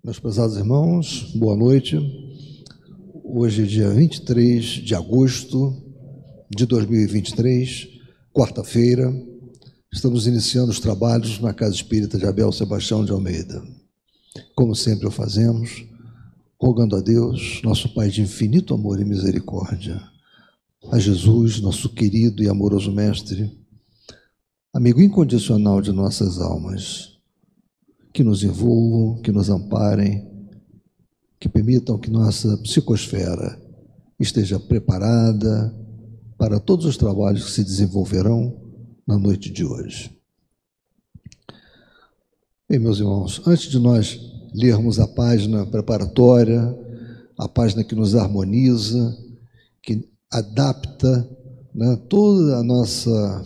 Meus prezados irmãos, boa noite. Hoje é dia 23 de agosto de 2023, quarta-feira. Estamos iniciando os trabalhos na Casa Espírita de Abel Sebastião de Almeida. Como sempre o fazemos, rogando a Deus, nosso Pai de infinito amor e misericórdia, a Jesus, nosso querido e amoroso Mestre, amigo incondicional de nossas almas, que nos envolvam, que nos amparem, que permitam que nossa psicosfera esteja preparada para todos os trabalhos que se desenvolverão na noite de hoje. Bem, meus irmãos, antes de nós lermos a página preparatória, a página que nos harmoniza, que adapta, né, toda a nossa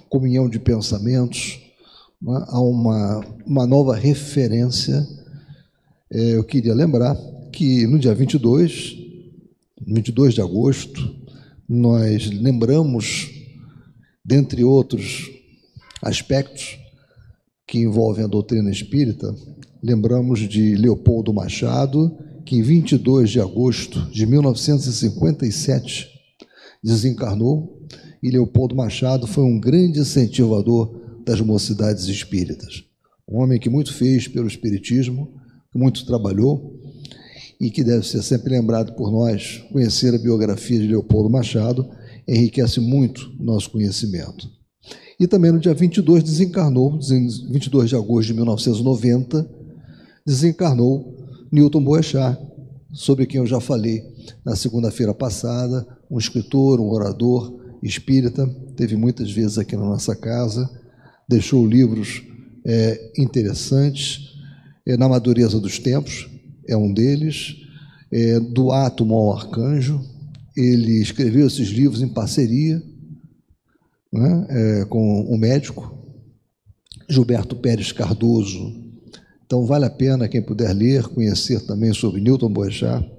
comunhão de pensamentos, né, a uma nova referência, eu queria lembrar que no dia 22 de agosto, nós lembramos, dentre outros aspectos que envolvem a doutrina espírita, lembramos de Leopoldo Machado, que em 22 de agosto de 1957 desencarnou, e Leopoldo Machado foi um grande incentivador das mocidades espíritas. Um homem que muito fez pelo espiritismo, que muito trabalhou e que deve ser sempre lembrado por nós. Conhecer a biografia de Leopoldo Machado enriquece muito o nosso conhecimento. E também no dia 22 desencarnou, 22 de agosto de 1990, desencarnou Newton Boechat, sobre quem eu já falei na segunda-feira passada, um escritor, um orador espírita, teve muitas vezes aqui na nossa casa, deixou livros interessantes, Na Madureza dos Tempos, é um deles, Do Átomo ao Arcanjo. Ele escreveu esses livros em parceria, né, com o médico Gilberto Pérez Cardoso. Então, vale a pena quem puder ler, conhecer também sobre Newton Boechat,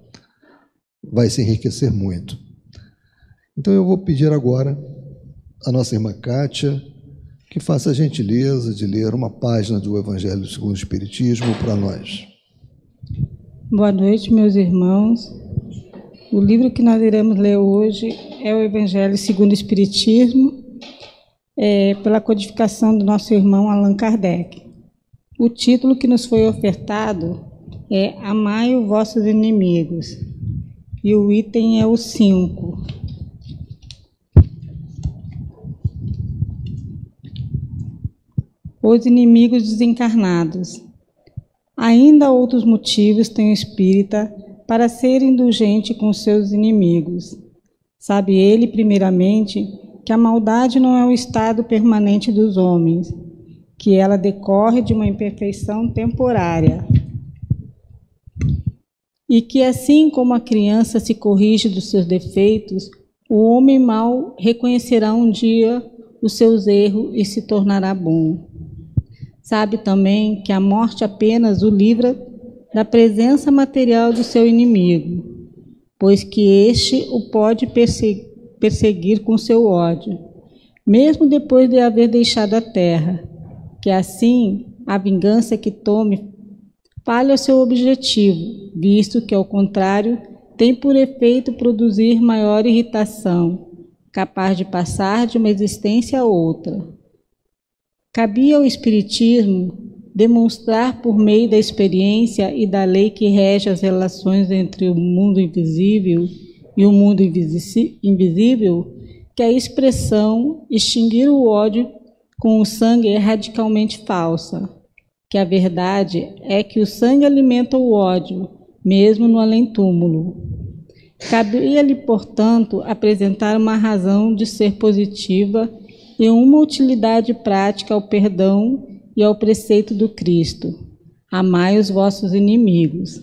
vai se enriquecer muito. Então, eu vou pedir agora à nossa irmã Kátia que faça a gentileza de ler uma página do Evangelho segundo o Espiritismo para nós. Boa noite, meus irmãos. O livro que nós iremos ler hoje é o Evangelho segundo o Espiritismo, pela codificação do nosso irmão Allan Kardec. O título que nos foi ofertado é Amai os vossos inimigos, e o item é o 5. Os inimigos desencarnados. Ainda outros motivos tem o espírita para ser indulgente com seus inimigos. Sabe ele, primeiramente, que a maldade não é o estado permanente dos homens, que ela decorre de uma imperfeição temporária, e que, assim como a criança se corrige dos seus defeitos, o homem mau reconhecerá um dia os seus erros e se tornará bom. Sabe também que a morte apenas o livra da presença material do seu inimigo, pois que este o pode perseguir com seu ódio, mesmo depois de haver deixado a terra, que assim a vingança que tome falha o seu objetivo, visto que, ao contrário, tem por efeito produzir maior irritação, capaz de passar de uma existência a outra. Cabia ao Espiritismo demonstrar por meio da experiência e da lei que rege as relações entre o mundo invisível e o mundo invisível que a expressão extinguir o ódio com o sangue é radicalmente falsa, que a verdade é que o sangue alimenta o ódio, mesmo no além-túmulo. Cabia-lhe, portanto, apresentar uma razão de ser positiva e uma utilidade prática ao perdão e ao preceito do Cristo. Amai os vossos inimigos.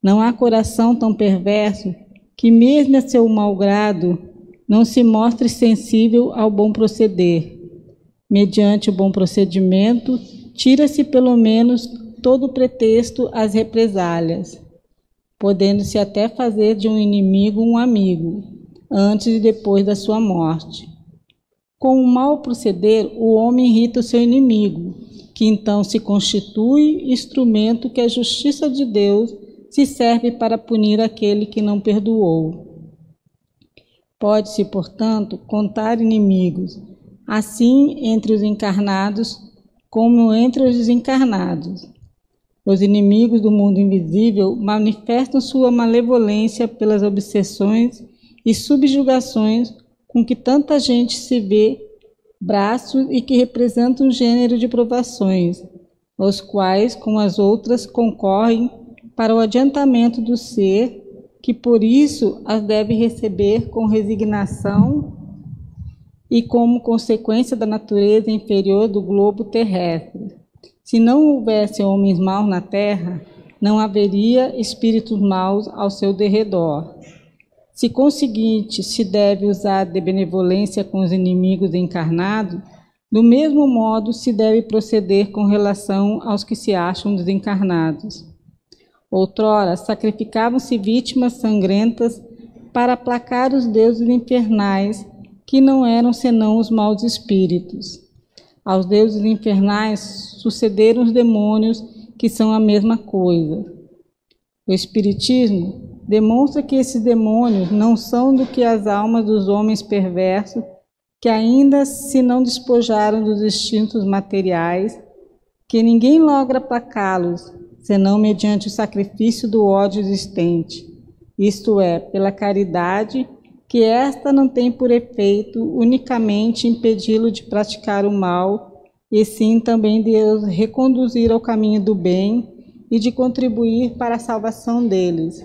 Não há coração tão perverso que, mesmo a seu mau grado, não se mostre sensível ao bom proceder. Mediante o bom procedimento, tira-se pelo menos todo o pretexto às represálias, podendo-se até fazer de um inimigo um amigo, antes e depois da sua morte. Com o mau proceder, o homem irrita o seu inimigo, que então se constitui instrumento que a justiça de Deus se serve para punir aquele que não perdoou. Pode-se, portanto, contar inimigos, assim entre os encarnados como entre os desencarnados. Os inimigos do mundo invisível manifestam sua malevolência pelas obsessões e subjugações com que tanta gente se vê braços e que representam um gênero de provações, os quais, com as outras, concorrem para o adiantamento do ser, que por isso as deve receber com resignação e como consequência da natureza inferior do globo terrestre. Se não houvesse homens maus na terra, não haveria espíritos maus ao seu derredor. Se conseguinte se deve usar de benevolência com os inimigos encarnados, do mesmo modo se deve proceder com relação aos que se acham desencarnados. Outrora, sacrificavam-se vítimas sangrentas para aplacar os deuses infernais, que não eram senão os maus espíritos. Aos deuses infernais sucederam os demônios, que são a mesma coisa. O Espiritismo demonstra que esses demônios não são do que as almas dos homens perversos, que ainda se não despojaram dos instintos materiais, que ninguém logra aplacá-los, senão mediante o sacrifício do ódio existente, isto é, pela caridade, que esta não tem por efeito unicamente impedi-lo de praticar o mal, e sim também de os reconduzir ao caminho do bem e de contribuir para a salvação deles.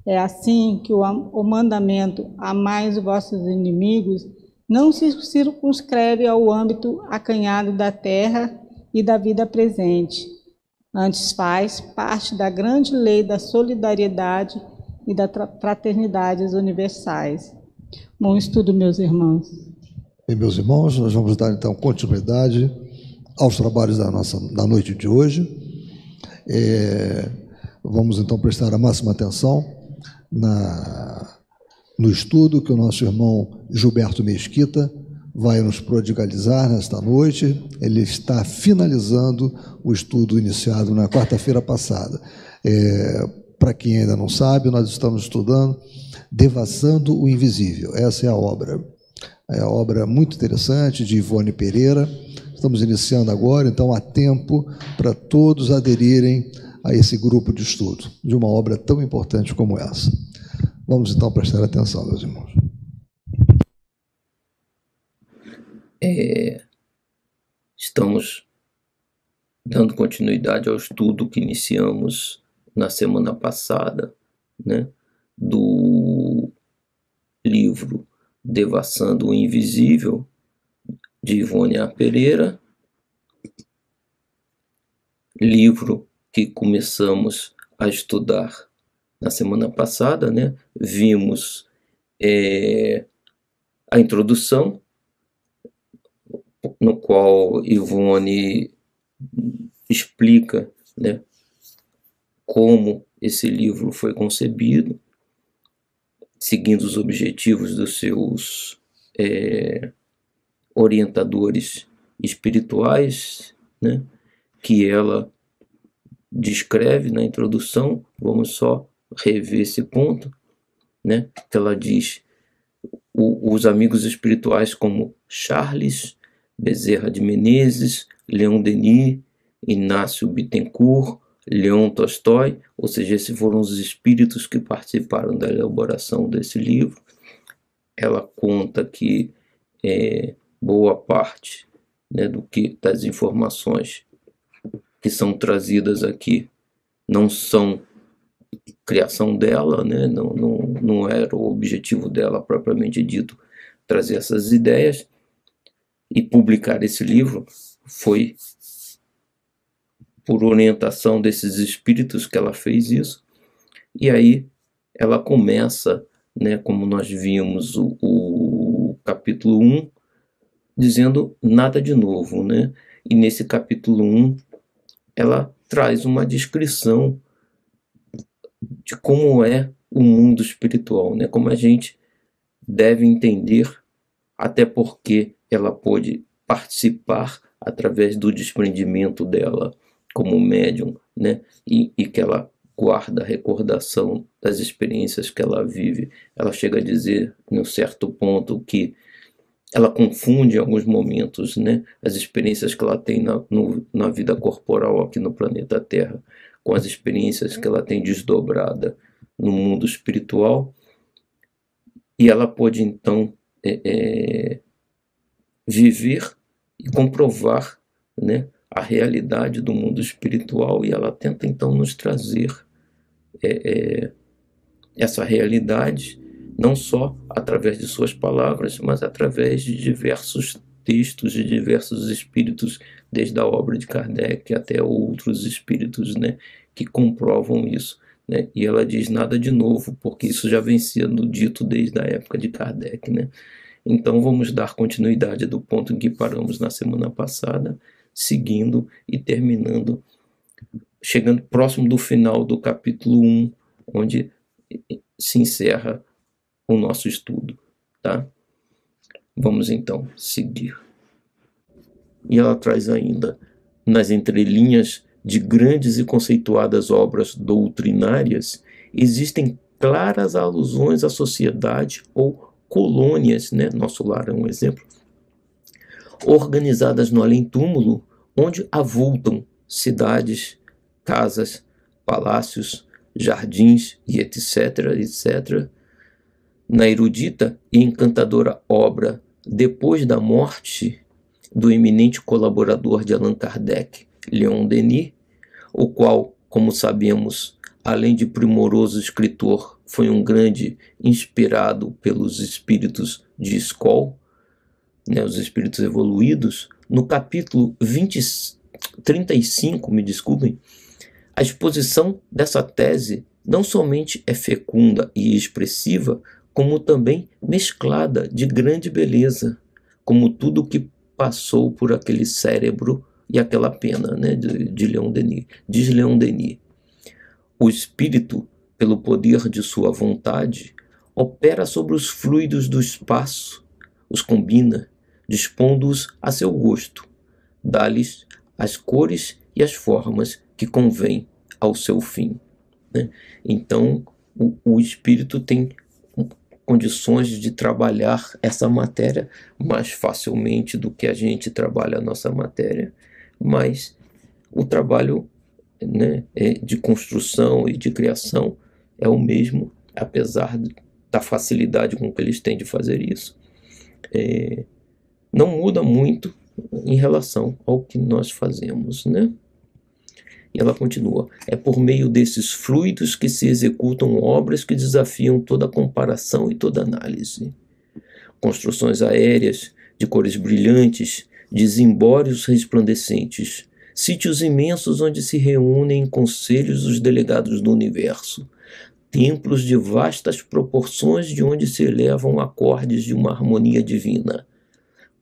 É assim que o mandamento "amai os vossos inimigos" não se circunscreve ao âmbito acanhado da terra e da vida presente. Antes faz parte da grande lei da solidariedade e da fraternidade universais. Bom estudo, meus irmãos. Bem, meus irmãos, nós vamos dar então continuidade aos trabalhos da noite de hoje. Vamos então prestar a máxima atenção no estudo que o nosso irmão Gilberto Mesquita vai nos prodigalizar nesta noite. Ele está finalizando o estudo iniciado na quarta-feira passada. Para quem ainda não sabe, nós estamos estudando Devassando o Invisível. Essa é a obra. É a obra muito interessante de Ivone Pereira. Estamos iniciando agora, então há tempo para todos aderirem a esse grupo de estudo, de uma obra tão importante como essa. Vamos então prestar atenção, meus irmãos. Estamos dando continuidade ao estudo que iniciamos na semana passada, né, do livro Devassando o Invisível, de Ivone A. Pereira, livro que começamos a estudar na semana passada, né? Vimos a introdução, no qual Ivone explica, né, como esse livro foi concebido, seguindo os objetivos dos seus orientadores espirituais, né, que ela descreve na introdução. Vamos só rever esse ponto, né, que ela diz: os amigos espirituais como Charles Bezerra de Menezes, Leon Denis, Inácio Bittencourt, Leon Tolstói, ou seja, esses foram os espíritos que participaram da elaboração desse livro. Ela conta que boa parte, né, das informações que são trazidas aqui não são criação dela, né? Não era o objetivo dela propriamente dito trazer essas ideias, e publicar esse livro foi por orientação desses espíritos que ela fez isso. E aí ela começa, né, como nós vimos o capítulo 1, dizendo nada de novo, né? E nesse capítulo 1 ela traz uma descrição de como é o mundo espiritual, né? Como a gente deve entender, até porque ela pôde participar através do desprendimento dela como médium, né? E que ela guarda a recordação das experiências que ela vive. Ela chega a dizer, em um certo ponto, que ela confunde em alguns momentos, né, as experiências que ela tem na vida corporal aqui no planeta Terra com as experiências que ela tem desdobrada no mundo espiritual, e ela pode então viver e comprovar, né, a realidade do mundo espiritual, e ela tenta então nos trazer essa realidade, não só através de suas palavras, mas através de diversos textos de diversos espíritos, desde a obra de Kardec até outros espíritos, né, que comprovam isso. Né? E ela diz nada de novo, porque isso já vem sendo dito desde a época de Kardec. Né? Então vamos dar continuidade do ponto em que paramos na semana passada, seguindo e terminando, chegando próximo do final do capítulo 1, onde se encerra o nosso estudo, tá? Vamos então seguir. E ela traz ainda, nas entrelinhas de grandes e conceituadas obras doutrinárias, existem claras alusões à sociedade ou colônias, né? Nosso lar é um exemplo, organizadas no além-túmulo, onde avultam cidades, casas, palácios, jardins e etc., etc., na erudita e encantadora obra Depois da Morte, do eminente colaborador de Allan Kardec, Leon Denis, o qual, como sabemos, além de primoroso escritor, foi um grande inspirado pelos espíritos de Skoll, né, os espíritos evoluídos. No capítulo 35, me desculpem, a exposição dessa tese não somente é fecunda e expressiva, como também mesclada de grande beleza, como tudo o que passou por aquele cérebro e aquela pena, né, de Leon Denis. Diz Leon Denis: o espírito, pelo poder de sua vontade, opera sobre os fluidos do espaço, os combina, dispondo-os a seu gosto, dá-lhes as cores e as formas que convém ao seu fim. Né? Então, o espírito tem condições de trabalhar essa matéria mais facilmente do que a gente trabalha a nossa matéria, mas o trabalho, né, de construção e de criação é o mesmo, apesar da facilidade com que eles têm de fazer isso. Não muda muito em relação ao que nós fazemos, né? E ela continua: é por meio desses fluidos que se executam obras que desafiam toda comparação e toda análise. Construções aéreas, de cores brilhantes, de zimbórios resplandecentes, sítios imensos onde se reúnem em conselhos os delegados do universo, templos de vastas proporções de onde se elevam acordes de uma harmonia divina,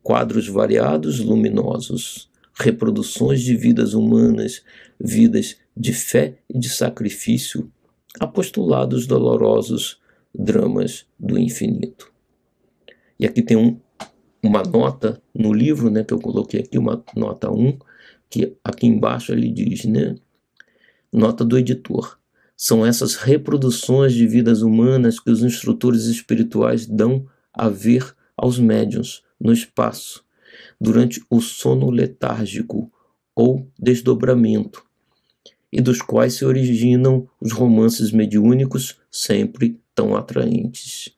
quadros variados, luminosos, reproduções de vidas humanas, vidas de fé e de sacrifício, apostulados dolorosos, dramas do infinito. E aqui tem uma nota no livro, né, que eu coloquei aqui, uma nota 1, que aqui embaixo ele diz, né, nota do editor: são essas reproduções de vidas humanas que os instrutores espirituais dão a ver aos médiuns no espaço, durante o sono letárgico ou desdobramento, e dos quais se originam os romances mediúnicos sempre tão atraentes.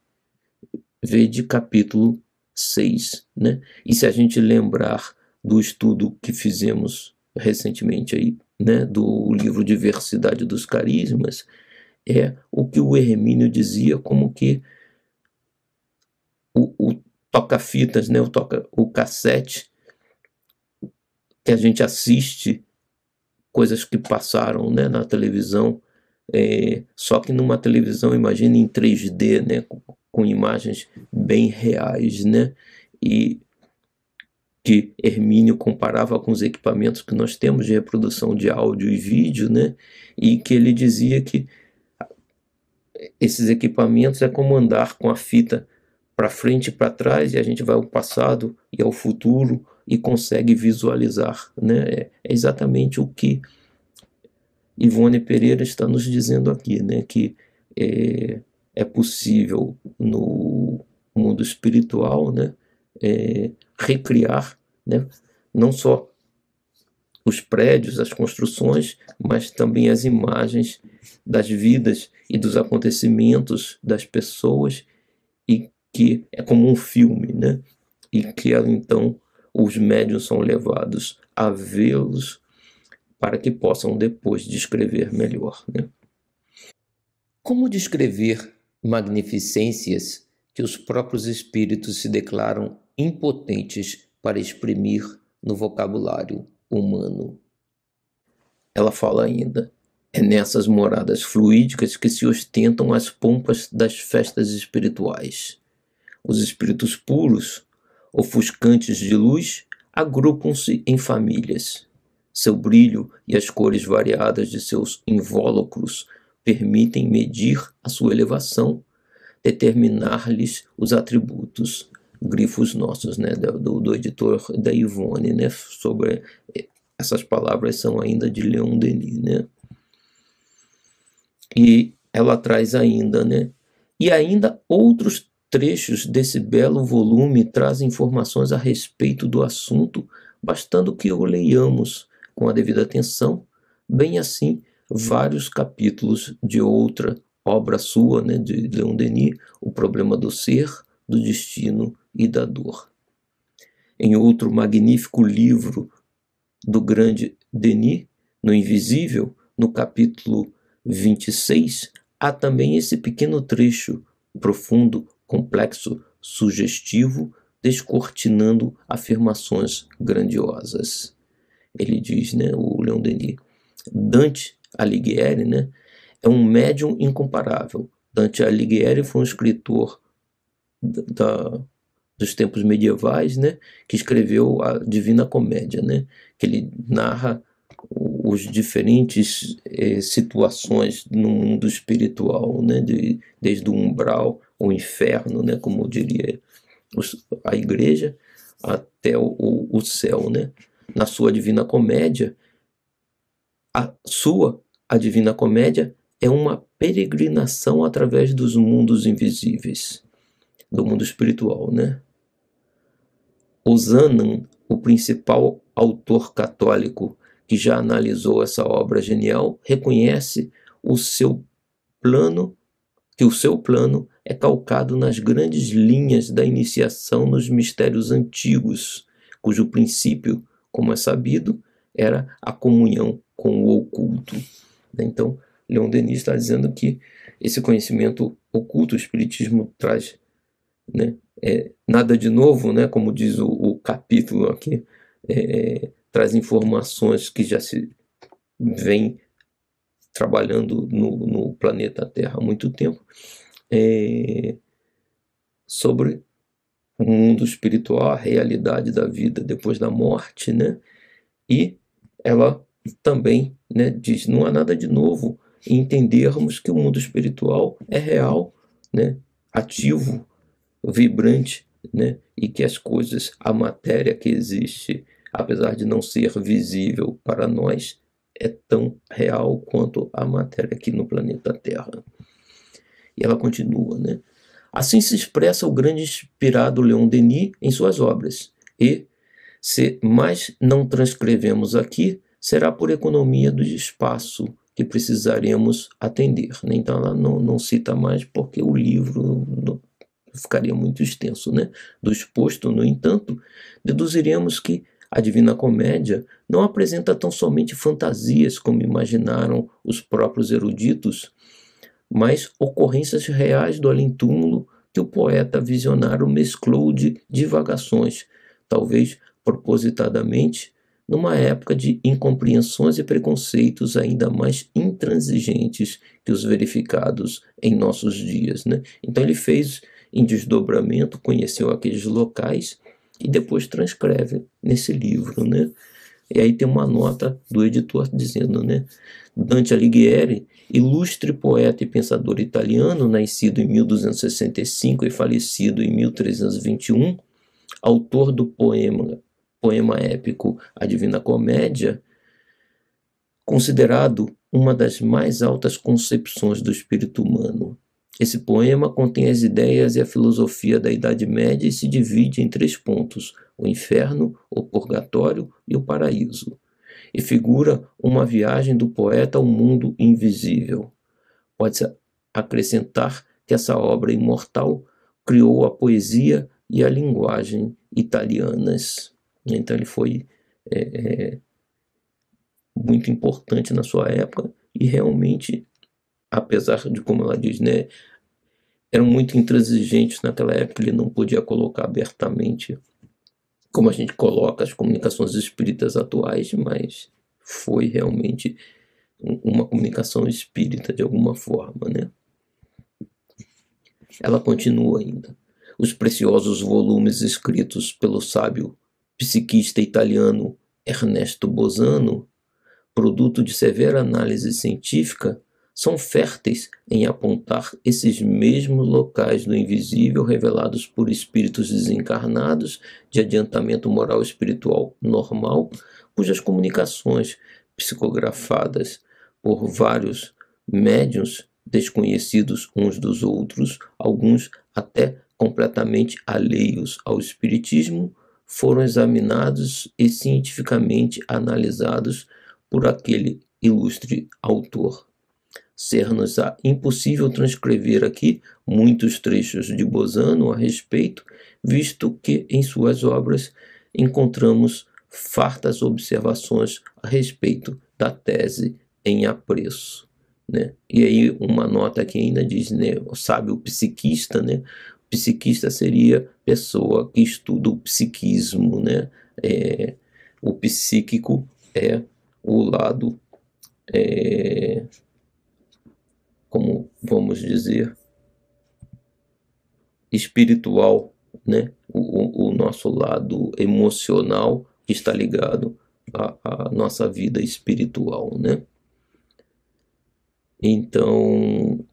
Vede capítulo 6. Né? E se a gente lembrar do estudo que fizemos recentemente aí, né, do livro Diversidade dos Carismas, é o que o Hermínio dizia, como que o toca-fitas, né, o cassete, que a gente assiste coisas que passaram, né, na televisão, só que numa televisão, imagine, em 3D, né, com imagens bem reais, né, e que Hermínio comparava com os equipamentos que nós temos de reprodução de áudio e vídeo, né, e que ele dizia que esses equipamentos é como andar com a fita para frente e para trás, e a gente vai ao passado e ao futuro, e consegue visualizar, né? É exatamente o que Ivone Pereira está nos dizendo aqui, né? Que é possível no mundo espiritual, né? Recriar, né? Não só os prédios, as construções, mas também as imagens das vidas e dos acontecimentos das pessoas, e que é como um filme, né? E que então os médiuns são levados a vê-los para que possam depois descrever melhor, né? Como descrever magnificências que os próprios espíritos se declaram impotentes para exprimir no vocabulário humano? Ela fala ainda: é nessas moradas fluídicas que se ostentam as pompas das festas espirituais. Os espíritos puros, ofuscantes de luz, agrupam-se em famílias. Seu brilho e as cores variadas de seus invólucros permitem medir a sua elevação, determinar-lhes os atributos. Grifos nossos, né, do editor da Ivone, né, sobre essas palavras são ainda de Leon Denis, né? E ela traz ainda, né? E ainda outros trechos desse belo volume trazem informações a respeito do assunto, bastando que o leiamos com a devida atenção, bem assim vários capítulos de outra obra sua, né, de Leon Denis, O Problema do Ser, do Destino e da Dor. Em outro magnífico livro do grande Denis, No Invisível, no capítulo 26, há também esse pequeno trecho profundo, complexo, sugestivo, descortinando afirmações grandiosas. Ele diz, né, o Leon Denis, Dante Alighieri, né, é um médium incomparável. Dante Alighieri foi um escritor dos tempos medievais, né, que escreveu a Divina Comédia, né, que ele narra os diferentes situações no mundo espiritual, né, desde o umbral, o inferno, né, como diria a igreja, até o céu, né. Na sua Divina Comédia, a Divina Comédia é uma peregrinação através dos mundos invisíveis, do mundo espiritual, né. Ozanam, o principal autor católico que já analisou essa obra genial, reconhece que o seu plano é calcado nas grandes linhas da iniciação nos mistérios antigos, cujo princípio, como é sabido, era a comunhão com o oculto. Então, Leon Denis está dizendo que esse conhecimento oculto, o Espiritismo traz, né, nada de novo, né, como diz o capítulo aqui, traz informações que já se vem trabalhando no planeta Terra há muito tempo, sobre o mundo espiritual, a realidade da vida depois da morte, né? E ela também, né, diz, não há nada de novo em entendermos que o mundo espiritual é real, né, ativo, vibrante, né, e que as coisas, a matéria que existe, apesar de não ser visível para nós, é tão real quanto a matéria aqui no planeta Terra. E ela continua, né? Assim se expressa o grande inspirado Leon Denis em suas obras, e, se mais não transcrevemos aqui, será por economia do espaço que precisaremos atender. Então ela não cita mais porque o livro ficaria muito extenso, né? Do exposto, no entanto, deduziremos que a Divina Comédia não apresenta tão somente fantasias como imaginaram os próprios eruditos, mas ocorrências reais do além-túmulo que o poeta visionário mesclou de divagações, talvez propositadamente, numa época de incompreensões e preconceitos ainda mais intransigentes que os verificados em nossos dias, né? Então ele fez em desdobramento, conheceu aqueles locais e depois transcreve nesse livro, né? E aí tem uma nota do editor dizendo, né? Dante Alighieri, ilustre poeta e pensador italiano, nascido em 1265 e falecido em 1321, autor do poema poema épico A Divina Comédia, considerado uma das mais altas concepções do espírito humano. Esse poema contém as ideias e a filosofia da Idade Média e se divide em 3 pontos: o inferno, o purgatório e o paraíso, e figura uma viagem do poeta ao mundo invisível. Pode-se acrescentar que essa obra imortal criou a poesia e a linguagem italianas. Então ele foi muito importante na sua época e realmente, apesar de, como ela diz, né, eram muito intransigentes naquela época, ele não podia colocar abertamente como a gente coloca as comunicações espíritas atuais, mas foi realmente uma comunicação espírita de alguma forma, né? Ela continua ainda. Os preciosos volumes escritos pelo sábio psiquista italiano Ernesto Bosano, produto de severa análise científica, são férteis em apontar esses mesmos locais do invisível revelados por espíritos desencarnados de adiantamento moral e espiritual normal, cujas comunicações psicografadas por vários médiuns desconhecidos uns dos outros, alguns até completamente alheios ao espiritismo, foram examinados e cientificamente analisados por aquele ilustre autor. Ser-nos-á impossível transcrever aqui muitos trechos de Bosano a respeito, visto que em suas obras encontramos fartas observações a respeito da tese em apreço, né? E aí uma nota que ainda diz, né, sabe, o psiquista, né? O psiquista seria pessoa que estuda o psiquismo, né? O psíquico é o lado, como vamos dizer, espiritual, né? O nosso lado emocional que está ligado à nossa vida espiritual, né? Então,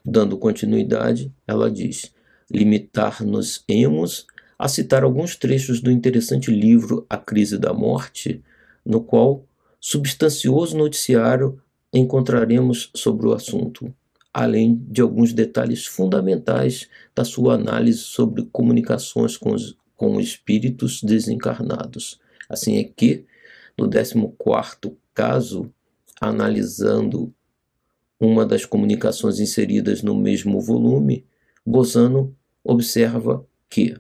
dando continuidade, ela diz: limitar-nos-emos a citar alguns trechos do interessante livro A Crise da Morte, no qual substancioso noticiário encontraremos sobre o assunto, além de alguns detalhes fundamentais da sua análise sobre comunicações com espíritos desencarnados. Assim é que, no 14º caso, analisando uma das comunicações inseridas no mesmo volume, Bosano observa que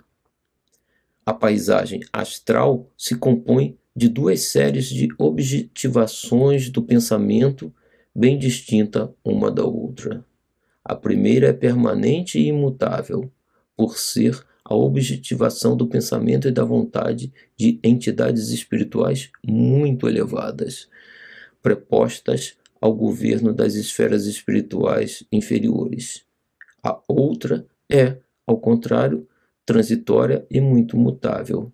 a paisagem astral se compõe de 2 séries de objetivações do pensamento bem distinta uma da outra. A primeira é permanente e imutável, por ser a objetivação do pensamento e da vontade de entidades espirituais muito elevadas, prepostas ao governo das esferas espirituais inferiores. A outra é, ao contrário, transitória e muito mutável.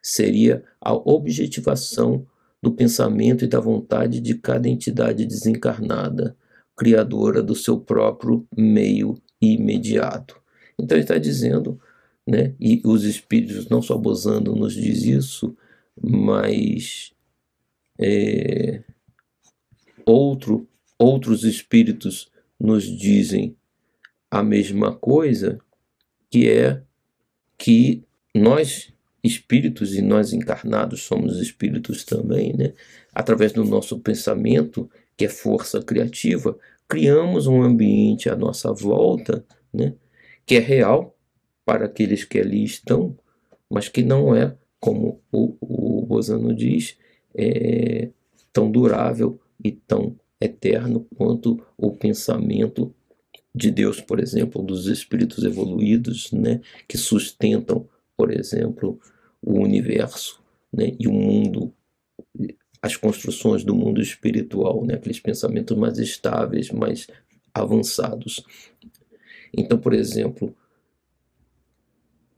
Seria a objetivação do pensamento e da vontade de cada entidade desencarnada, criadora do seu próprio meio imediato. Então ele está dizendo, né, e os espíritos, não só Bosano nos diz isso, mas outros espíritos nos dizem a mesma coisa, que é que nós espíritos, e nós encarnados somos espíritos também, né? Através do nosso pensamento, que é força criativa, criamos um ambiente à nossa volta, né? Que é real para aqueles que ali estão, mas que não é, como o Bosano diz, tão durável e tão eterno quanto o pensamento de Deus, por exemplo, dos espíritos evoluídos, né, que sustentam, por exemplo, o universo, né, e o mundo, as construções do mundo espiritual, né, aqueles pensamentos mais estáveis, mais avançados. Então, por exemplo,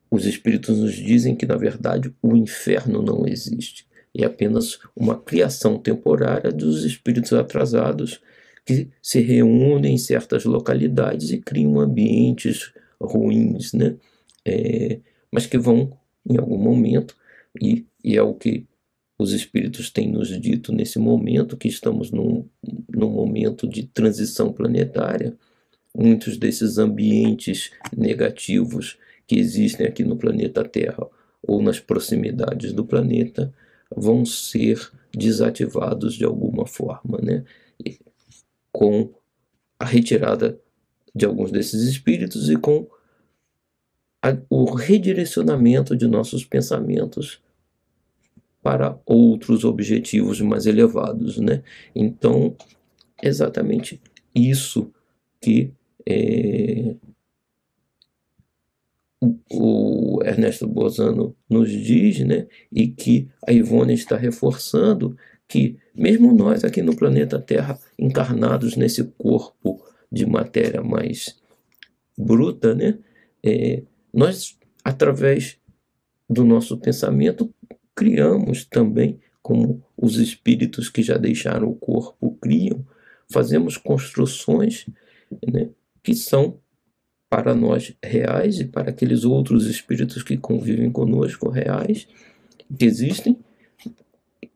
os espíritos nos dizem que, na verdade, o inferno não existe. É apenas uma criação temporária dos espíritos atrasados que se reúnem em certas localidades e criam ambientes ruins, né? Mas que vão, em algum momento, E é o que os espíritos têm nos dito nesse momento, que estamos num momento de transição planetária. Muitos desses ambientes negativos que existem aqui no planeta Terra ou nas proximidades do planeta vão ser desativados de alguma forma, né? Com a retirada de alguns desses espíritos e com o redirecionamento de nossos pensamentos para outros objetivos mais elevados, né? Então, exatamente isso que o Ernesto Bozano nos diz, né? E que a Ivone está reforçando, que mesmo nós aqui no planeta Terra, encarnados nesse corpo de matéria mais bruta, né? Nós, através do nosso pensamento, criamos também, como os espíritos que já deixaram o corpo criam, fazemos construções, né, que são para nós reais e para aqueles outros espíritos que convivem conosco reais, que existem,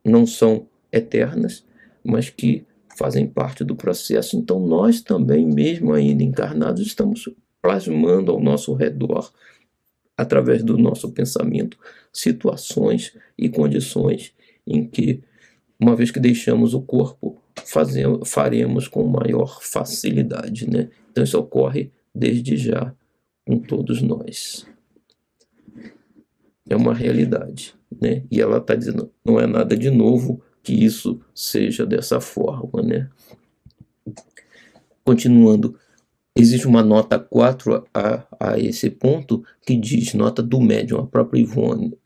não são eternas, mas que fazem parte do processo. Então nós também, mesmo ainda encarnados, estamos plasmando ao nosso redor, através do nosso pensamento, situações e condições em que, uma vez que deixamos o corpo, faremos com maior facilidade, né? Então isso ocorre desde já com todos nós. É uma realidade, né? E ela está dizendo, não é nada de novo que isso seja dessa forma, né? Continuando, existe uma nota 4 a esse ponto que diz, nota do médium, a própria Ivone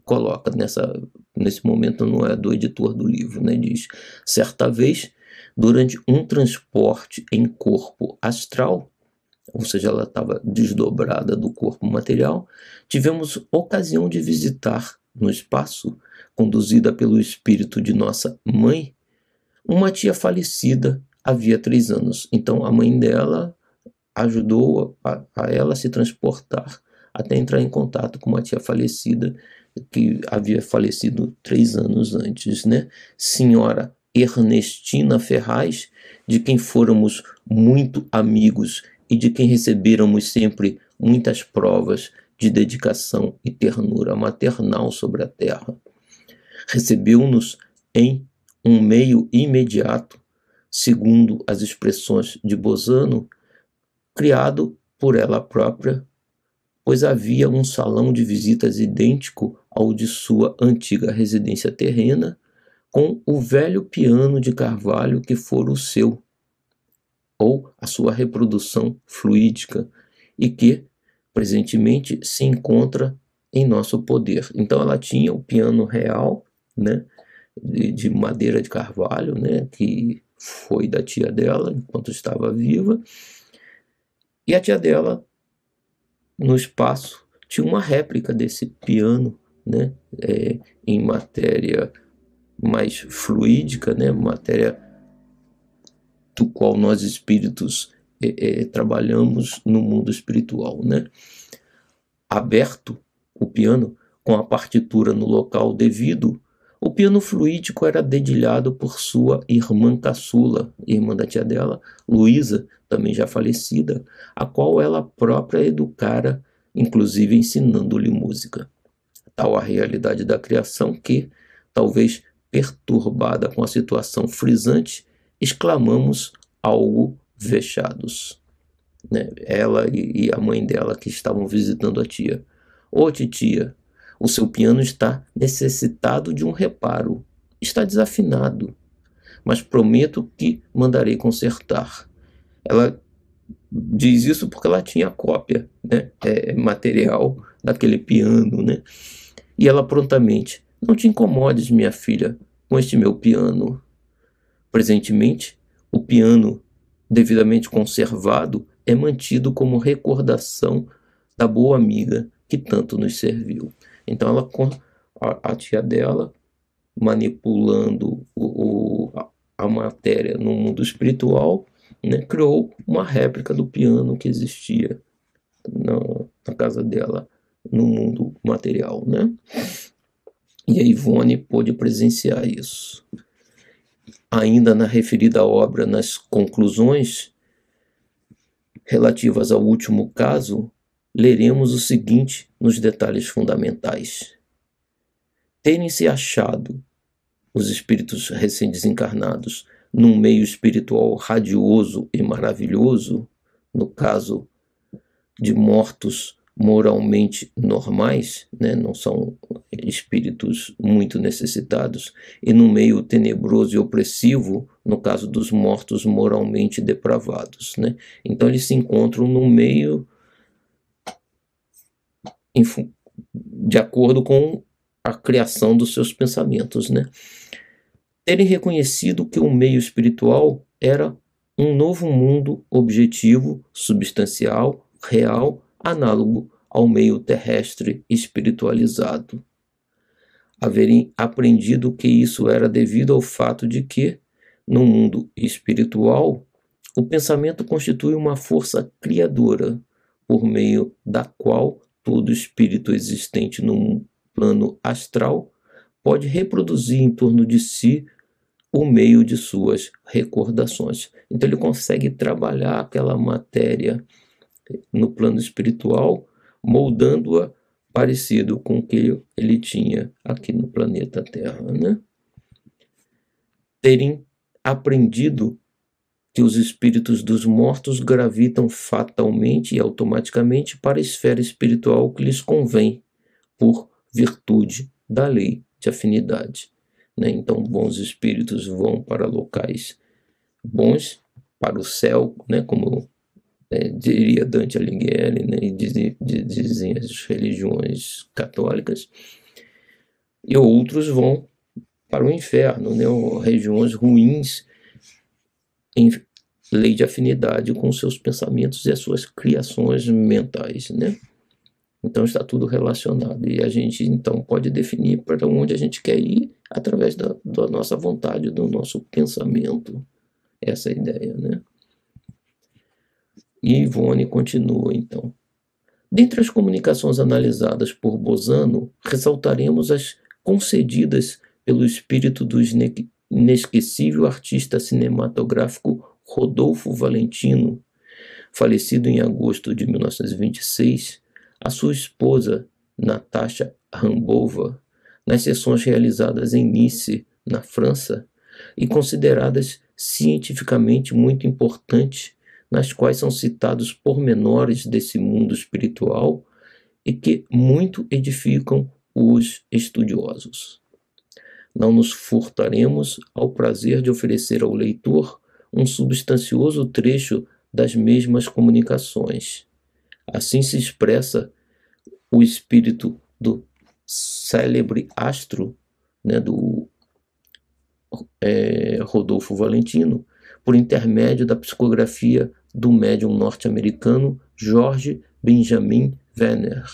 coloca nesse momento, não é do editor do livro, né? Diz, certa vez, durante um transporte em corpo astral, ou seja, ela estava desdobrada do corpo material, tivemos ocasião de visitar no espaço, conduzida pelo espírito de nossa mãe, uma tia falecida havia 3 anos. Então a mãe dela ajudou a ela a se transportar até entrar em contato com uma tia falecida que havia falecido 3 anos antes, né? Senhora Ernestina Ferraz, de quem fôramos muito amigos e de quem recebêramos sempre muitas provas de dedicação e ternura maternal sobre a terra. Recebeu-nos em um meio imediato, segundo as expressões de Bozano, criado por ela própria, pois havia um salão de visitas idêntico ao de sua antiga residência terrena, com o velho piano de Carvalho que fora o seu, ou a sua reprodução fluídica, e que, presentemente, se encontra em nosso poder. Então ela tinha o piano real, né, de madeira de carvalho, né, que foi da tia dela enquanto estava viva, e a tia dela, no espaço, tinha uma réplica desse piano, né, em matéria mais fluídica, né, matéria do qual nós espíritos trabalhamos no mundo espiritual, né. Aberto o piano com a partitura no local devido, o piano fluídico era dedilhado por sua irmã caçula, irmã da tia dela, Luísa, também já falecida, a qual ela própria educara, inclusive ensinando-lhe música. Tal a realidade da criação que, talvez perturbada com a situação frisante, exclamamos algo vexados, né? Ela e a mãe dela que estavam visitando a tia. Ô titia, o seu piano está necessitado de um reparo. Está desafinado, mas prometo que mandarei consertar. Ela diz isso porque ela tinha cópia, né, material daquele piano, né? E ela prontamente, não te incomodes, minha filha, com este meu piano. Presentemente, o piano, devidamente conservado, é mantido como recordação da boa amiga que tanto nos serviu. Então ela, a tia dela, manipulando a matéria no mundo espiritual, né, criou uma réplica do piano que existia na casa dela no mundo material, né? E a Ivone pôde presenciar isso. Ainda na referida obra, nas conclusões relativas ao último caso, leremos o seguinte nos detalhes fundamentais. Terem se achado os espíritos recém-desencarnados num meio espiritual radioso e maravilhoso, no caso de mortos moralmente normais, né, não são espíritos muito necessitados, e num meio tenebroso e opressivo, no caso dos mortos moralmente depravados, né? Então eles se encontram no meio de acordo com a criação dos seus pensamentos, né? Terem reconhecido que o meio espiritual era um novo mundo objetivo, substancial, real, análogo ao meio terrestre espiritualizado. Haverem aprendido que isso era devido ao fato de que, no mundo espiritual, o pensamento constitui uma força criadora, por meio da qual todo espírito existente no plano astral pode reproduzir em torno de si o meio de suas recordações. Então ele consegue trabalhar aquela matéria no plano espiritual, moldando-a parecido com o que ele tinha aqui no planeta Terra, né? Terem aprendido que os espíritos dos mortos gravitam fatalmente e automaticamente para a esfera espiritual que lhes convém, por virtude da lei de afinidade, né? Então, bons espíritos vão para locais bons, para o céu, né? Como diria Dante Alighieri, né? E dizem as religiões católicas, e outros vão para o inferno, né? Ou regiões ruins, em lei de afinidade com seus pensamentos e as suas criações mentais, né? Então está tudo relacionado, e a gente então pode definir para onde a gente quer ir através da nossa vontade, do nosso pensamento. Essa é a ideia, né? E Ivone continua então. Dentre as comunicações analisadas por Bozano, ressaltaremos as concedidas pelo espírito do inesquecível artista cinematográfico Rodolfo Valentino, falecido em agosto de 1926, a sua esposa, Natasha Rambova, nas sessões realizadas em Nice, na França, e consideradas cientificamente muito importantes, nas quais são citados pormenores desse mundo espiritual e que muito edificam os estudiosos. Não nos furtaremos ao prazer de oferecer ao leitor um substancioso trecho das mesmas comunicações. Assim se expressa o espírito do célebre astro, né, do Rodolfo Valentino, por intermédio da psicografia do médium norte-americano George Benjamin Venner,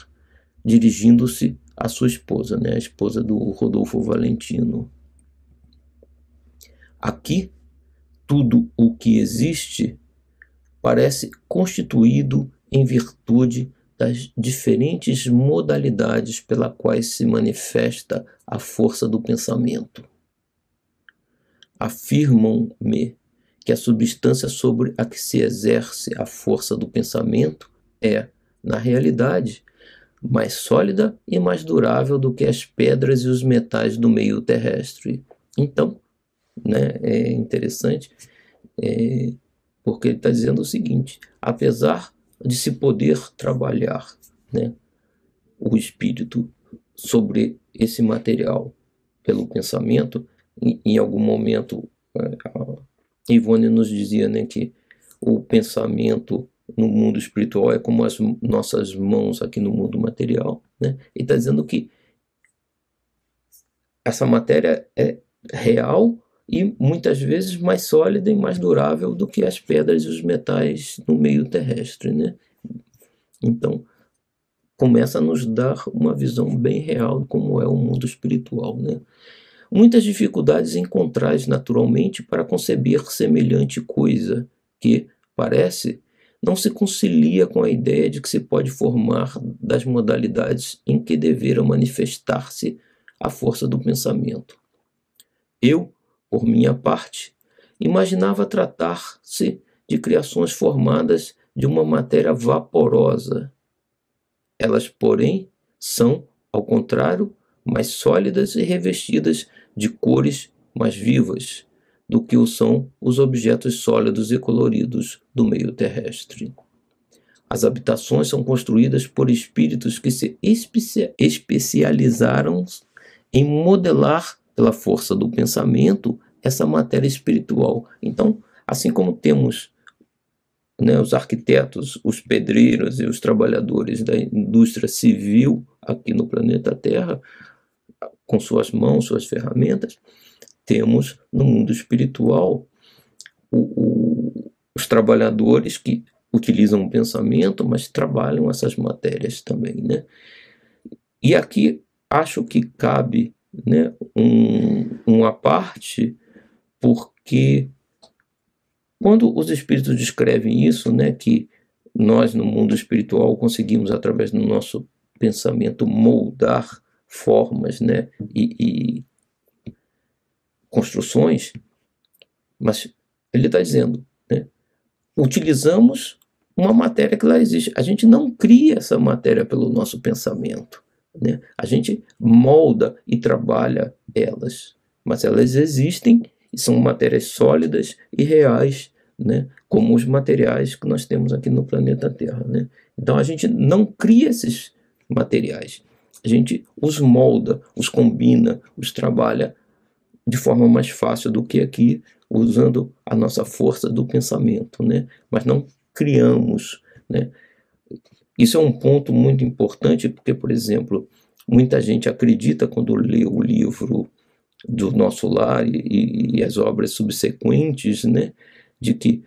dirigindo-se à sua esposa, né, a esposa do Rodolfo Valentino. Aqui, tudo o que existe parece constituído em virtude das diferentes modalidades pela quais se manifesta a força do pensamento. Afirmam-me que a substância sobre a que se exerce a força do pensamento é, na realidade, mais sólida e mais durável do que as pedras e os metais do meio terrestre. Então, né, é interessante, porque ele está dizendo o seguinte: apesar de se poder trabalhar, né, o espírito sobre esse material pelo pensamento, em algum momento Ivone nos dizia, né, que o pensamento no mundo espiritual é como as nossas mãos aqui no mundo material, né? Ele está dizendo que essa matéria é real e muitas vezes mais sólida e mais durável do que as pedras e os metais no meio terrestre, né? Então, começa a nos dar uma visão bem real de como é o mundo espiritual, né? Muitas dificuldades encontrais naturalmente para conceber semelhante coisa, que, parece, não se concilia com a ideia de que se pode formar das modalidades em que devera manifestar-se a força do pensamento. Eu, por minha parte, imaginava tratar-se de criações formadas de uma matéria vaporosa. Elas, porém, são, ao contrário, mais sólidas e revestidas de cores mais vivas do que o são os objetos sólidos e coloridos do meio terrestre. As habitações são construídas por espíritos que se especializaram em modelar, pela força do pensamento, essa matéria espiritual. Então, assim como temos, né, os arquitetos, os pedreiros e os trabalhadores da indústria civil aqui no planeta Terra, com suas mãos, suas ferramentas, temos no mundo espiritual os trabalhadores que utilizam o pensamento, mas trabalham essas matérias também, né? E aqui acho que cabe, né, uma parte, porque quando os espíritos descrevem isso, né, que nós no mundo espiritual conseguimos, através do nosso pensamento, moldar formas, né, e construções, mas ele está dizendo, né, utilizamos uma matéria que lá existe. A gente não cria essa matéria pelo nosso pensamento, né? A gente molda e trabalha elas, mas elas existem e são matérias sólidas e reais, né? Como os materiais que nós temos aqui no planeta Terra, né? Então a gente não cria esses materiais, a gente os molda, os combina, os trabalha de forma mais fácil do que aqui, usando a nossa força do pensamento, né? Mas não criamos, né? Isso é um ponto muito importante, porque, por exemplo, muita gente acredita, quando lê o livro do Nosso Lar e as obras subsequentes, né, de que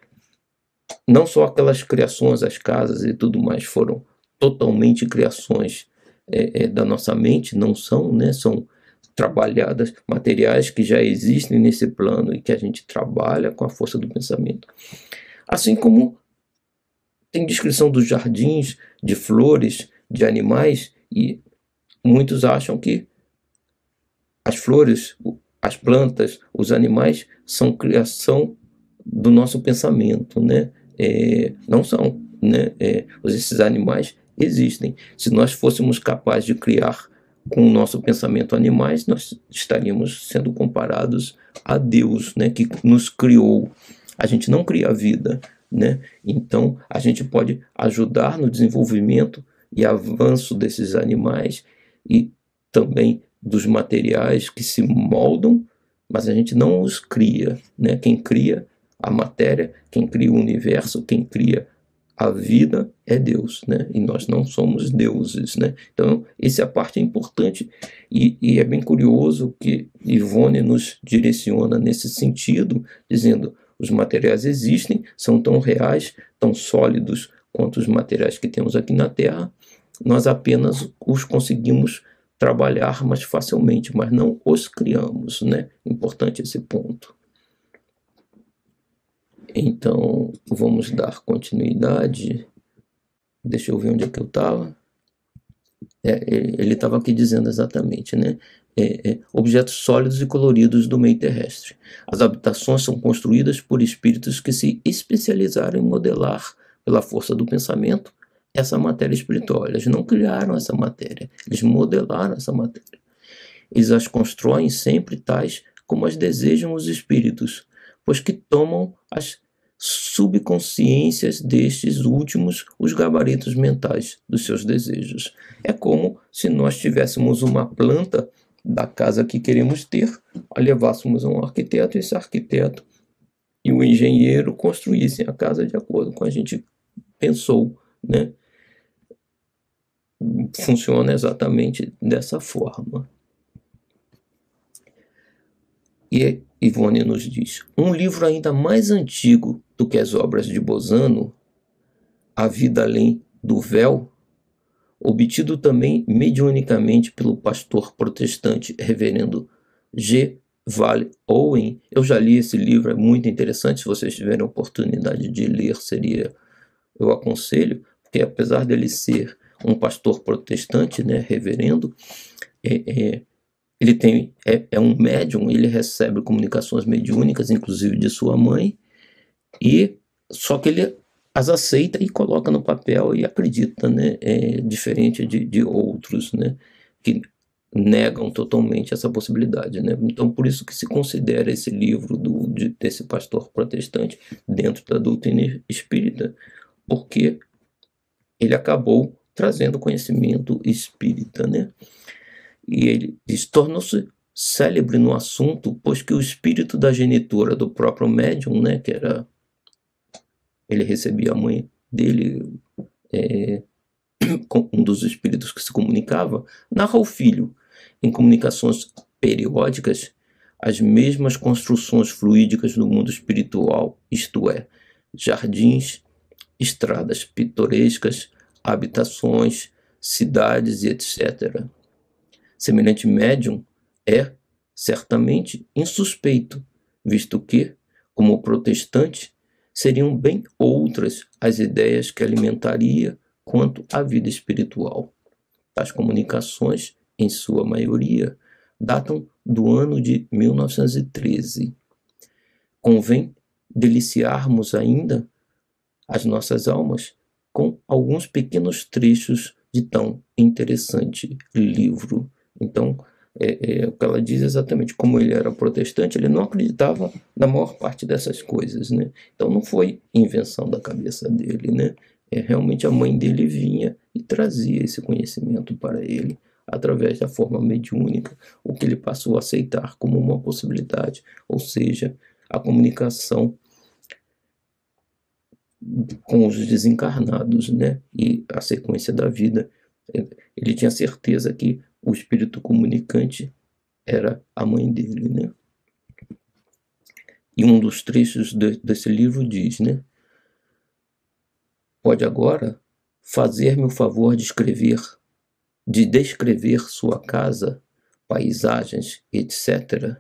não só aquelas criações, as casas e tudo mais, foram totalmente criações da nossa mente, não são, né, são trabalhadas, materiais que já existem nesse plano e que a gente trabalha com a força do pensamento. Assim como tem descrição dos jardins, de flores, de animais, e muitos acham que as flores, as plantas, os animais são criação do nosso pensamento, né? Não são, né? Esses animais existem. Se nós fôssemos capazes de criar com o nosso pensamento animais, nós estaríamos sendo comparados a Deus, né? Que nos criou. A gente não cria a vida, né? Então a gente pode ajudar no desenvolvimento e avanço desses animais e também dos materiais que se moldam, mas a gente não os cria, né? Quem cria a matéria, quem cria o universo, quem cria a vida é Deus, né? E nós não somos deuses, né? Então essa é a parte importante, e é bem curioso que Ivone nos direciona nesse sentido, dizendo: os materiais existem, são tão reais, tão sólidos quanto os materiais que temos aqui na Terra, nós apenas os conseguimos trabalhar mais facilmente, mas não os criamos, né? Importante esse ponto. Então, vamos dar continuidade. Deixa eu ver onde é que eu estava. Ele estava aqui dizendo exatamente, né? Objetos sólidos e coloridos do meio terrestre. As habitações são construídas por espíritos que se especializaram em modelar, pela força do pensamento, essa matéria espiritual. Eles não criaram essa matéria, eles modelaram essa matéria. Eles as constroem sempre tais como as desejam os espíritos, pois que tomam as subconsciências destes últimos os gabaritos mentais dos seus desejos. É como se nós tivéssemos uma planta da casa que queremos ter, a levássemos a um arquiteto, e esse arquiteto e o engenheiro construíssem a casa de acordo com a gente pensou, né? Funciona exatamente dessa forma. E Ivone nos diz: um livro ainda mais antigo do que as obras de Bozano, A Vida Além do Véu, obtido também mediunicamente pelo pastor protestante reverendo G. Vale Owen. Eu já li esse livro, é muito interessante. Se vocês tiverem a oportunidade de ler, seria eu aconselho, porque apesar dele ser um pastor protestante, né, reverendo, ele é um médium, ele recebe comunicações mediúnicas, inclusive de sua mãe, e só que ele as aceita e coloca no papel e acredita, né? Diferente de outros, né? Que negam totalmente essa possibilidade, né? Então, por isso que se considera esse livro desse pastor protestante dentro da doutrina espírita, porque ele acabou trazendo conhecimento espírita, né? E ele tornou-se célebre no assunto, pois que o espírito da genitora do próprio médium, né, que era, ele recebia a mãe dele, um dos espíritos que se comunicava, narra ao filho, em comunicações periódicas, as mesmas construções fluídicas do mundo espiritual, isto é, jardins, estradas pitorescas, habitações, cidades e etc. Semelhante médium é, certamente, insuspeito, visto que, como protestante, seriam bem outras as ideias que alimentaria quanto à vida espiritual. As comunicações, em sua maioria, datam do ano de 1913. Convém deliciarmos ainda as nossas almas com alguns pequenos trechos de tão interessante livro. Então, o que ela diz exatamente, como ele era protestante, ele não acreditava na maior parte dessas coisas, né? Então não foi invenção da cabeça dele, né? Realmente a mãe dele vinha e trazia esse conhecimento para ele através da forma mediúnica, o que ele passou a aceitar como uma possibilidade, ou seja, a comunicação com os desencarnados, né? E a sequência da vida. Ele tinha certeza que o espírito comunicante era a mãe dele, né? E um dos trechos desse livro diz, né? Pode agora fazer-me o favor de descrever sua casa, paisagens, etc.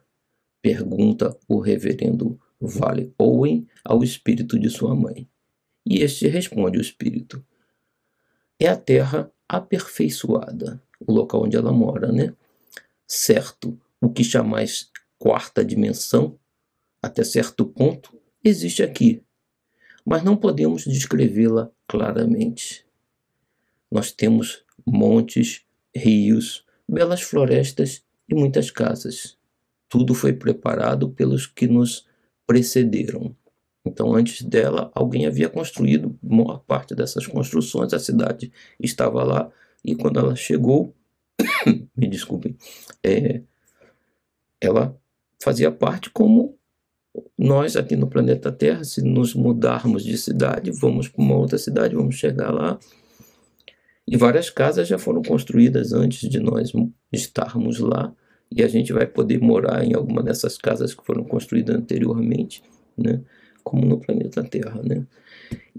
Pergunta o reverendo Vale Owen ao espírito de sua mãe. E este responde o espírito: é a terra aperfeiçoada, o local onde ela mora, né? Certo, o que chamais quarta dimensão, até certo ponto, existe aqui, mas não podemos descrevê-la claramente. Nós temos montes, rios, belas florestas e muitas casas. Tudo foi preparado pelos que nos precederam. Então, antes dela, alguém havia construído maior parte dessas construções, a cidade estava lá, e quando ela chegou, me desculpem, ela fazia parte como nós aqui no planeta Terra. Se nos mudarmos de cidade, vamos para uma outra cidade, vamos chegar lá, e várias casas já foram construídas antes de nós estarmos lá, e a gente vai poder morar em alguma dessas casas que foram construídas anteriormente, né? Como no planeta Terra, né?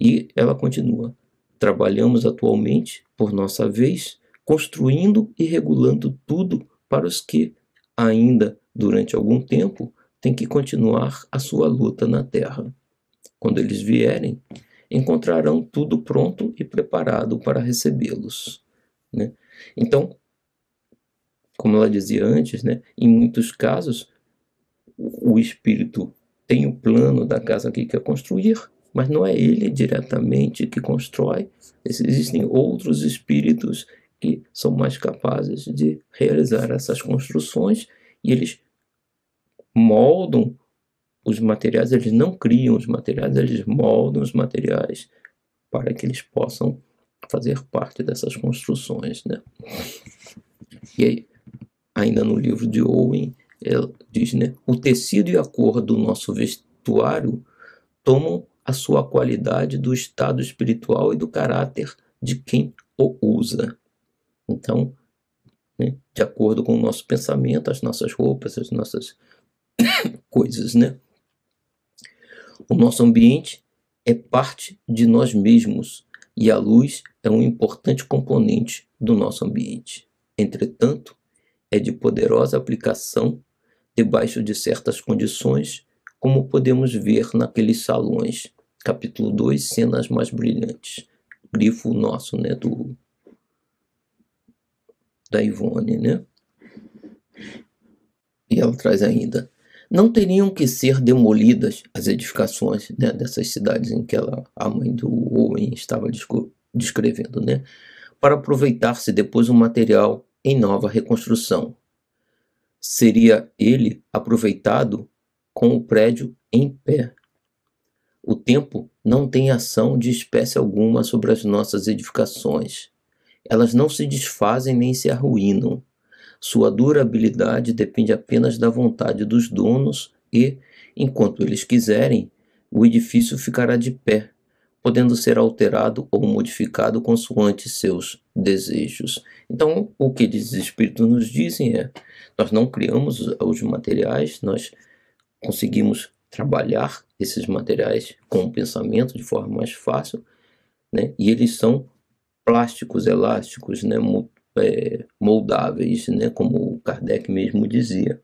E ela continua: trabalhamos atualmente, por nossa vez, construindo e regulando tudo para os que, ainda durante algum tempo, têm que continuar a sua luta na Terra. Quando eles vierem, encontrarão tudo pronto e preparado para recebê-los, né? Então, como ela dizia antes, né, em muitos casos, o espírito tem o plano da casa que quer construir, mas não é ele diretamente que constrói. Existem outros espíritos que são mais capazes de realizar essas construções, e eles moldam os materiais, eles não criam os materiais, eles moldam os materiais para que eles possam fazer parte dessas construções, né? E aí, ainda no livro de Owen, ela diz, né, o tecido e a cor do nosso vestuário tomam a sua qualidade do estado espiritual e do caráter de quem o usa. Então, né, de acordo com o nosso pensamento, as nossas roupas, as nossas coisas, né? O nosso ambiente é parte de nós mesmos e a luz é um importante componente do nosso ambiente. Entretanto, é de poderosa aplicação debaixo de certas condições, como podemos ver naqueles salões capítulo 2, cenas mais brilhantes. Grifo nosso, né, da Ivone, né? E ela traz ainda: não teriam que ser demolidas as edificações, né, dessas cidades em que a mãe do Owen estava descrevendo, né, para aproveitar-se depois o material em nova reconstrução. Seria ele aproveitado com o prédio em pé. O tempo não tem ação de espécie alguma sobre as nossas edificações. Elas não se desfazem nem se arruinam. Sua durabilidade depende apenas da vontade dos donos e, enquanto eles quiserem, o edifício ficará de pé, podendo ser alterado ou modificado consoante seus desejos. Então, o que esses espíritos nos dizem é: nós não criamos os materiais, nós conseguimos trabalhar esses materiais com o pensamento de forma mais fácil, né? E eles são plásticos, elásticos, né? Moldáveis, né? Como Kardec mesmo dizia.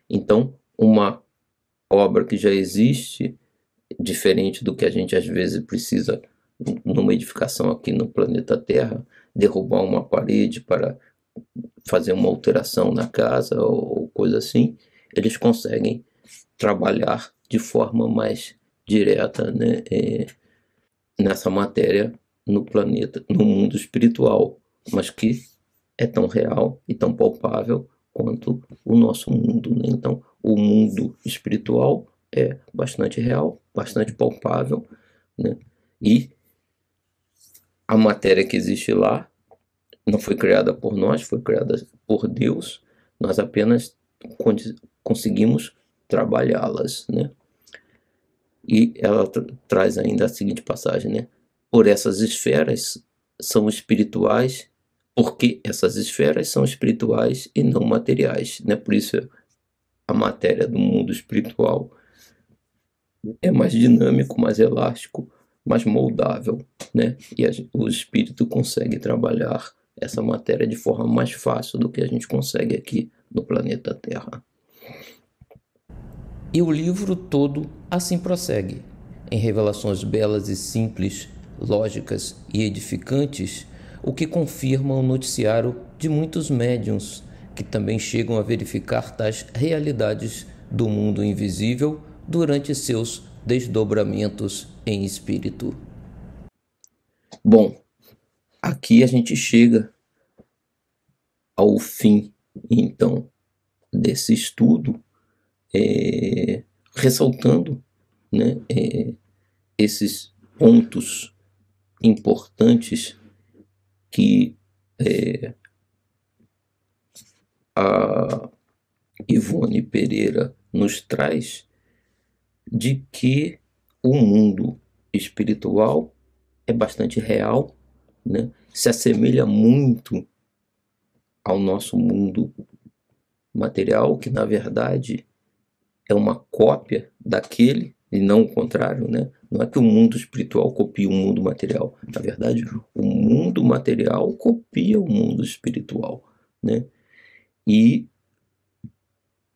Então, uma obra que já existe, diferente do que a gente às vezes precisa numa edificação aqui no planeta Terra, derrubar uma parede para fazer uma alteração na casa ou coisa assim, eles conseguem trabalhar de forma mais direta, né, nessa matéria no planeta, no mundo espiritual, mas que é tão real e tão palpável quanto o nosso mundo, né? Então, o mundo espiritual é bastante real, bastante palpável, né? E a matéria que existe lá não foi criada por nós, foi criada por Deus. Nós apenas conseguimos trabalhá-las, né? E ela traz ainda a seguinte passagem, né? Por essas esferas são espirituais, porque essas esferas são espirituais e não materiais, né? Por isso a matéria do mundo espiritual é mais dinâmico, mais elástico, mais moldável, né? E o espírito consegue trabalhar essa matéria de forma mais fácil do que a gente consegue aqui no planeta Terra. E o livro todo assim prossegue, em revelações belas e simples, lógicas e edificantes, o que confirma o noticiário de muitos médiuns que também chegam a verificar tais realidades do mundo invisível durante seus desdobramentos em espírito. Bom, aqui a gente chega ao fim, então, desse estudo, ressaltando, né, esses pontos importantes que a Ivone Pereira nos traz, de que o mundo espiritual é bastante real, né? Se assemelha muito ao nosso mundo material, que na verdade é uma cópia daquele e não o contrário, né? Não é que o mundo espiritual copia o mundo material. Na verdade, o mundo material copia o mundo espiritual, né? E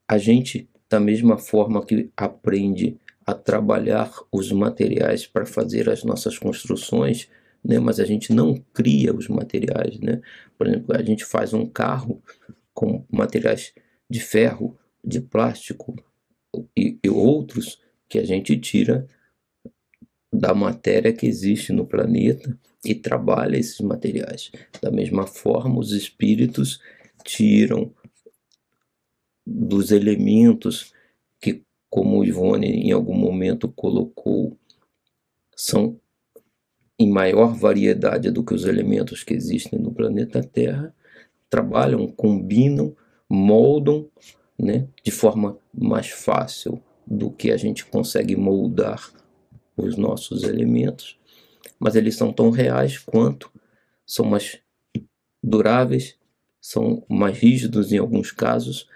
a gente, da mesma forma que aprende a trabalhar os materiais para fazer as nossas construções, né? Mas a gente não cria os materiais, né? Por exemplo, a gente faz um carro com materiais de ferro, de plástico e outros que a gente tira da matéria que existe no planeta e trabalha esses materiais. Da mesma forma, os espíritos tiram dos elementos que, como Ivone em algum momento colocou, são em maior variedade do que os elementos que existem no planeta Terra, trabalham, combinam, moldam, né, de forma mais fácil do que a gente consegue moldar os nossos elementos, mas eles são tão reais quanto, são mais duráveis, são mais rígidos em alguns casos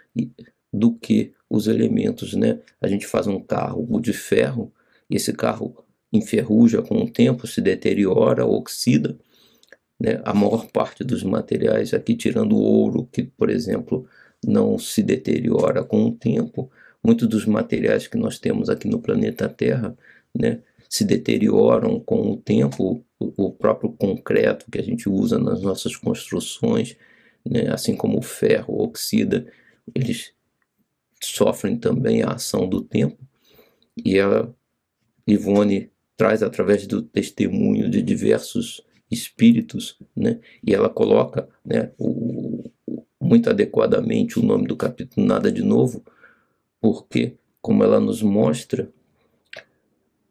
do que os elementos, né? A gente faz um carro de ferro e esse carro enferruja com o tempo, se deteriora, oxida, né? A maior parte dos materiais aqui, tirando o ouro, que, por exemplo, não se deteriora com o tempo, muitos dos materiais que nós temos aqui no planeta Terra, né, se deterioram com o tempo, o próprio concreto que a gente usa nas nossas construções, né, assim como o ferro oxida, eles sofrem também a ação do tempo. E Ivone traz através do testemunho de diversos espíritos, né, e ela coloca, né, muito adequadamente o nome do capítulo Nada de Novo, porque, como ela nos mostra,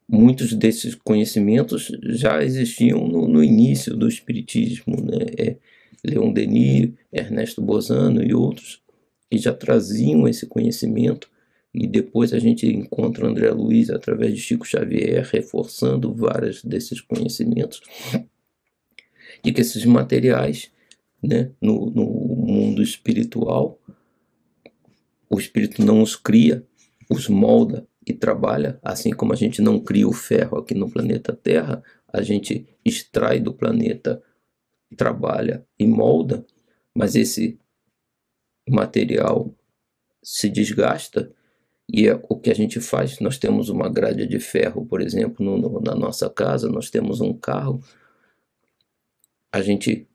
muitos desses conhecimentos já existiam no início do Espiritismo, né? Leon Denis, Ernesto Bozano e outros que já traziam esse conhecimento, e depois a gente encontra André Luiz através de Chico Xavier reforçando vários desses conhecimentos, e que esses materiais, né, no mundo espiritual, o espírito não os cria, os molda e trabalha, assim como a gente não cria o ferro aqui no planeta Terra, a gente extrai do planeta, trabalha e molda, mas esse material se desgasta, e é o que a gente faz. Nós temos uma grade de ferro, por exemplo, na nossa casa, nós temos um carro, a gente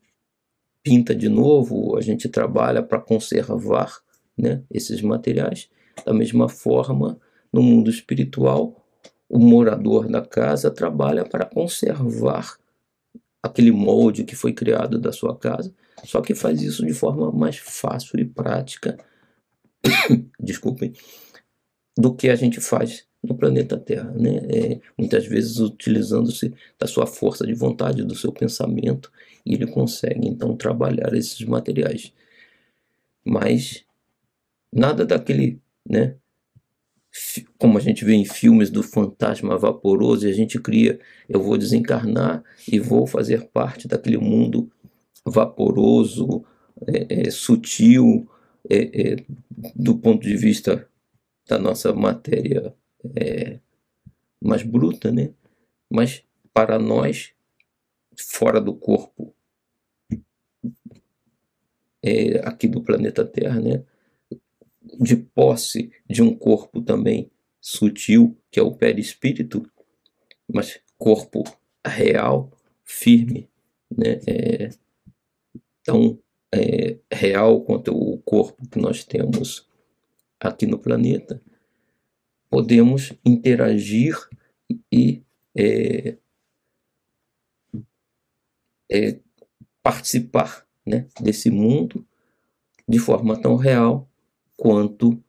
pinta de novo, a gente trabalha para conservar, né, esses materiais. Da mesma forma, no mundo espiritual, o morador da casa trabalha para conservar aquele molde que foi criado da sua casa, só que faz isso de forma mais fácil e prática, desculpem, do que a gente faz no planeta Terra, né? Muitas vezes utilizando-se da sua força de vontade, do seu pensamento, e ele consegue então trabalhar esses materiais. Mas nada daquele, né, como a gente vê em filmes do fantasma vaporoso, e a gente cria, eu vou desencarnar e vou fazer parte daquele mundo vaporoso, sutil, do ponto de vista da nossa matéria mais bruta, né? Mas para nós, fora do corpo, aqui do planeta Terra, né, de posse de um corpo também sutil, que é o perispírito, mas corpo real, firme, né, tão real quanto o corpo que nós temos aqui no planeta, podemos interagir e participar, né, desse mundo de forma tão real quanto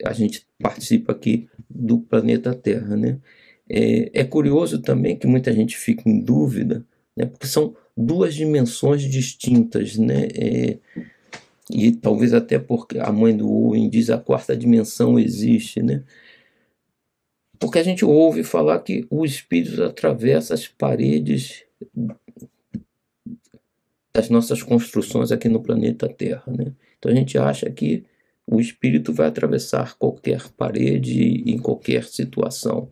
a gente participa aqui do planeta Terra, né? É curioso também que muita gente fica em dúvida, né, porque são duas dimensões distintas, né? E talvez até porque a mãe do Owen diz a quarta dimensão existe, né? Porque a gente ouve falar que o espírito atravessa as paredes das nossas construções aqui no planeta Terra, né? Então a gente acha que o espírito vai atravessar qualquer parede em qualquer situação.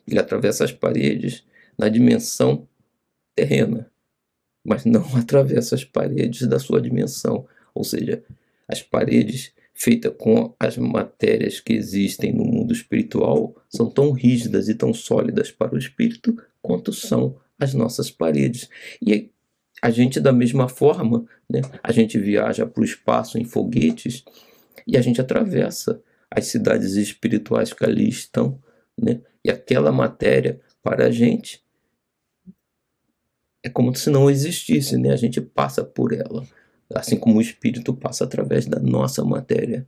Ele atravessa as paredes na dimensão terrena, mas não atravessa as paredes da sua dimensão. Ou seja, as paredes feitas com as matérias que existem no mundo espiritual são tão rígidas e tão sólidas para o espírito quanto são as nossas paredes. E a gente, da mesma forma, né, a gente viaja para o espaço em foguetes e a gente atravessa as cidades espirituais que ali estão, né? E aquela matéria, para a gente, é como se não existisse, né? A gente passa por ela, assim como o espírito passa através da nossa matéria.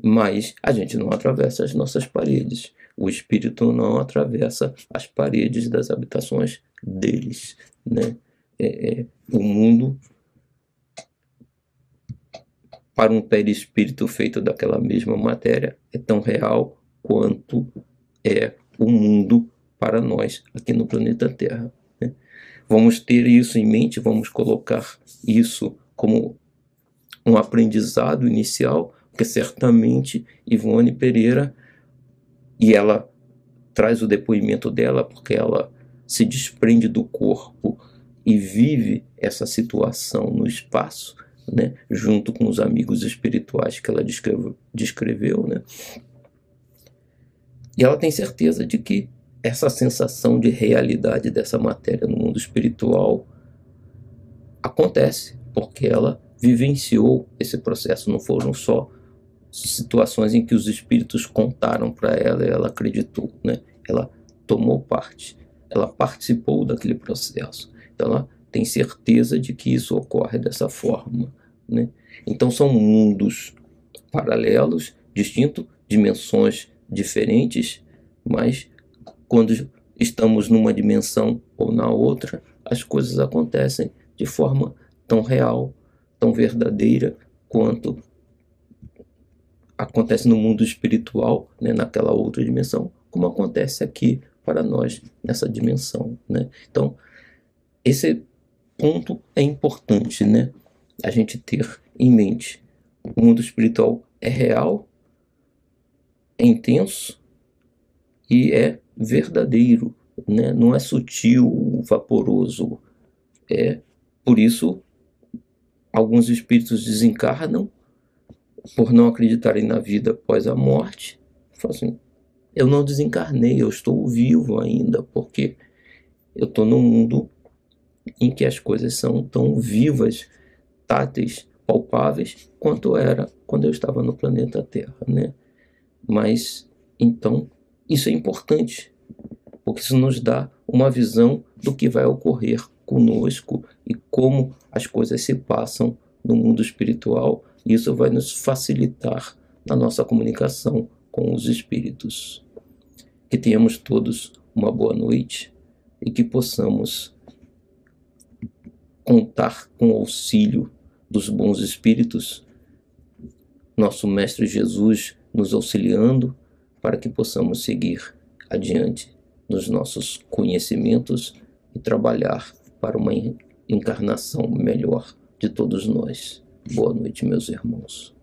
Mas a gente não atravessa as nossas paredes. O espírito não atravessa as paredes das habitações deles, né? O mundo, para um perispírito feito daquela mesma matéria, é tão real quanto é o mundo para nós aqui no planeta Terra, né? Vamos ter isso em mente, vamos colocar isso como um aprendizado inicial, porque certamente Ivone Pereira, e ela traz o depoimento dela, porque ela se desprende do corpo e vive essa situação no espaço, né, junto com os amigos espirituais que ela descreveu, né? E ela tem certeza de que essa sensação de realidade dessa matéria no mundo espiritual acontece porque ela vivenciou esse processo. Não foram só situações em que os espíritos contaram para ela e ela acreditou, né? Ela tomou parte, ela participou daquele processo. Então ela tem certeza de que isso ocorre dessa forma, né? Então são mundos paralelos, distintos, dimensões diferentes, mas quando estamos numa dimensão ou na outra, as coisas acontecem de forma tão real, tão verdadeira quanto acontece no mundo espiritual, né, naquela outra dimensão, como acontece aqui para nós nessa dimensão, né? Então, esse ponto é importante, né, a gente ter em mente. O mundo espiritual é real, é intenso e é verdadeiro, né? Não é sutil, vaporoso. Por isso, alguns espíritos desencarnam por não acreditarem na vida após a morte. Falam assim, eu não desencarnei, eu estou vivo ainda, porque eu estou num mundo em que as coisas são tão vivas, táteis, palpáveis, quanto era quando eu estava no planeta Terra, né? Mas, então, isso é importante, porque isso nos dá uma visão do que vai ocorrer conosco e como as coisas se passam no mundo espiritual. Isso vai nos facilitar na nossa comunicação com os espíritos. Que tenhamos todos uma boa noite e que possamos contar com o auxílio dos bons espíritos, nosso Mestre Jesus nos auxiliando para que possamos seguir adiante nos nossos conhecimentos e trabalhar para uma encarnação melhor de todos nós. Boa noite, meus irmãos.